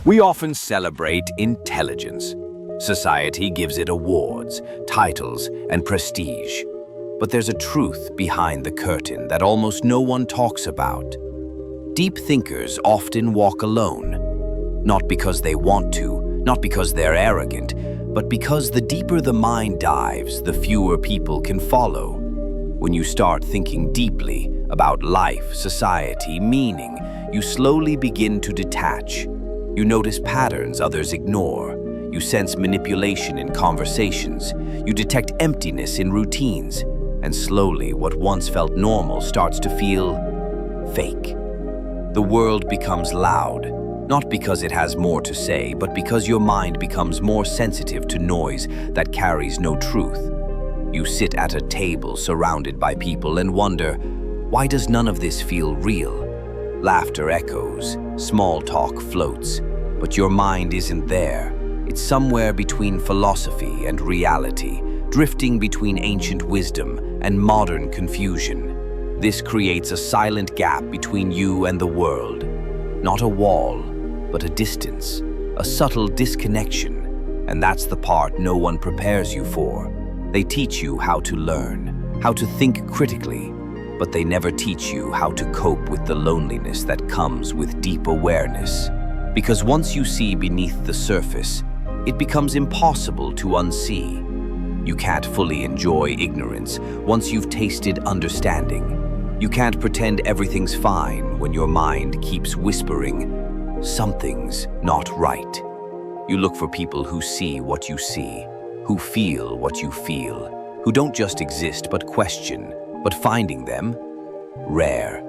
We often celebrate intelligence. Society gives it awards, titles, and prestige. But there's a truth behind the curtain that almost no one talks about. Deep thinkers often walk alone, not because they want to, not because they're arrogant, but because the deeper the mind dives, the fewer people can follow. When you start thinking deeply about life, society, meaning, you slowly begin to detach. You notice patterns others ignore. You sense manipulation in conversations. You detect emptiness in routines. And slowly, what once felt normal starts to feel fake. The world becomes loud, not because it has more to say, but because your mind becomes more sensitive to noise that carries no truth. You sit at a table surrounded by people and wonder, why does none of this feel real? Laughter echoes, small talk floats, but your mind isn't there. It's somewhere between philosophy and reality, drifting between ancient wisdom and modern confusion. This creates a silent gap between you and the world. Not a wall, but a distance, a subtle disconnection. And that's the part no one prepares you for. They teach you how to learn, how to think critically, but they never teach you how to cope with the loneliness that comes with deep awareness. Because once you see beneath the surface, it becomes impossible to unsee. You can't fully enjoy ignorance once you've tasted understanding. You can't pretend everything's fine when your mind keeps whispering, something's not right. You look for people who see what you see, who feel what you feel, who don't just exist but question, but finding them, rare.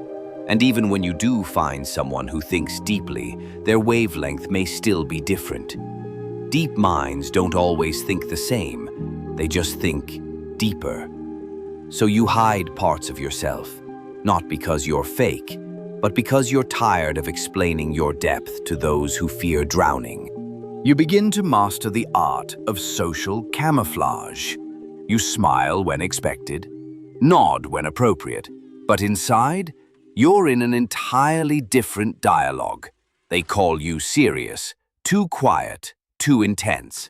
And even when you do find someone who thinks deeply, their wavelength may still be different. Deep minds don't always think the same, they just think deeper. So you hide parts of yourself, not because you're fake, but because you're tired of explaining your depth to those who fear drowning. You begin to master the art of social camouflage. You smile when expected, nod when appropriate, but inside, you're in an entirely different dialogue. They call you serious, too quiet, too intense.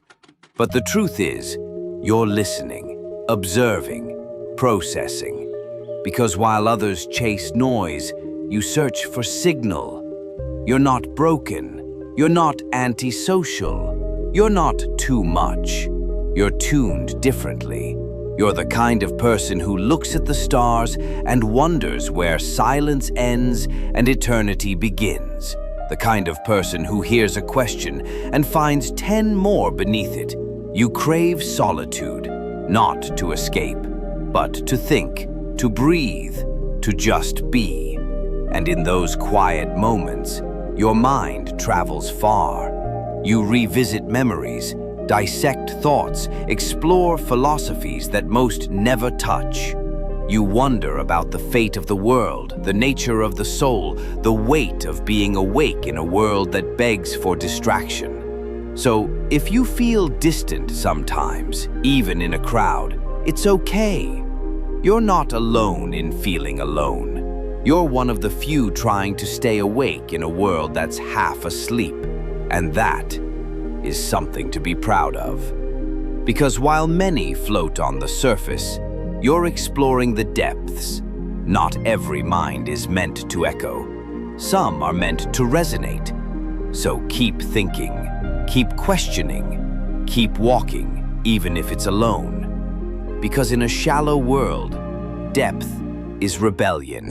But the truth is, you're listening, observing, processing. Because while others chase noise, you search for signal. You're not broken. You're not antisocial. You're not too much. You're tuned differently. You're the kind of person who looks at the stars and wonders where silence ends and eternity begins. The kind of person who hears a question and finds 10 more beneath it. You crave solitude, not to escape, but to think, to breathe, to just be. And in those quiet moments, your mind travels far. You revisit memories, dissect thoughts, explore philosophies that most never touch. You wonder about the fate of the world, the nature of the soul, the weight of being awake in a world that begs for distraction. So, if you feel distant sometimes, even in a crowd, it's okay. You're not alone in feeling alone. You're one of the few trying to stay awake in a world that's half asleep. And that is something to be proud of. Because while many float on the surface, you're exploring the depths. Not every mind is meant to echo. Some are meant to resonate. So keep thinking, keep questioning, keep walking, even if it's alone. Because in a shallow world, depth is rebellion.